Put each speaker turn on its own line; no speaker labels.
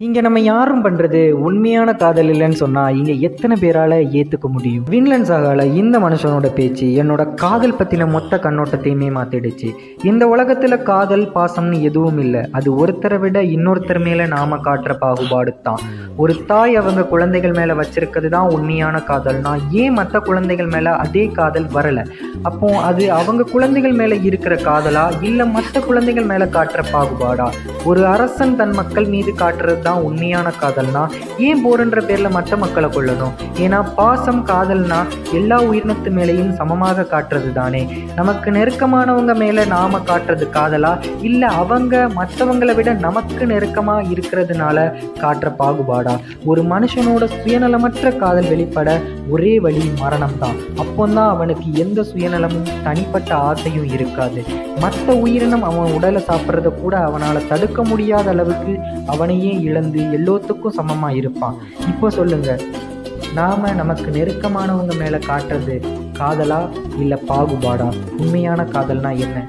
இங்க நம்ம யாரும் பண்றது உண்மையான காதல் இல்லைன்னு சொன்னா இங்க எத்தனை பேரால ஏத்துக்க முடியும்? வின்லன் சாகால இந்த மனுஷனோட பேச்சு என்னோட காதல் பத்தின மொத்த கண்ணோட்டத்தையுமே மாத்திடுச்சு. இந்த உலகத்துல காதல் பாசம்னு எதுவும் இல்லை. அது ஒருத்தரை விட இன்னொருத்தர் மேல நாம காட்டுற பாகுபாடு தான். ஒரு தாய் அவங்க குழந்தைகள் மேல வச்சிருக்கிறது தான் உண்மையான காதல்னா ஏன் மற்ற குழந்தைகள் மேல அதே காதல் வரல? அப்போ அது அவங்க குழந்தைகள் மேல இருக்கிற காதலா இல்ல மற்ற குழந்தைகள் மேல காட்டுற பாகுபாடா? ஒரு அரசன் தன் மக்கள் மீது காட்டுறது தான் உண்மையான காதல்னா ஏன் போர்ன்ற பேர்ல மற்ற மக்களை கொள்ளணும்? ஏன்னா பாசம் காதல்னா எல்லா உயிரினத்து மேலையும் சமமாக காட்டுறது தானே. நமக்கு நெருக்கமானவங்க மேல நாம காட்டுறது காதலா இல்ல அவங்க மற்றவங்களை விட நமக்கு நெருக்கமா இருக்கிறதுனால காட்டுற பாகுபாடா? ஒரு மனுஷனோட சுயநலமற்ற காதல் வெளிப்பட ஒரே வழி மரணம் தான். அப்போதான் அவனுக்கு எந்த சுயநலமும் தனிப்பட்ட ஆசையும் இருக்காது. மற்ற உயிரினம் அவன் உடலை சாப்பிட்றத கூட அவனால் தடுக்க முடியாத அளவுக்கு அவனையே இழந்து எல்லோத்துக்கும் சமமா இருப்பான். இப்போ சொல்லுங்க, நாம நமக்கு நெருக்கமானவங்க மேல காட்டுறது காதலா இல்ல பாகுபாடா? உண்மையான காதல்னா என்ன?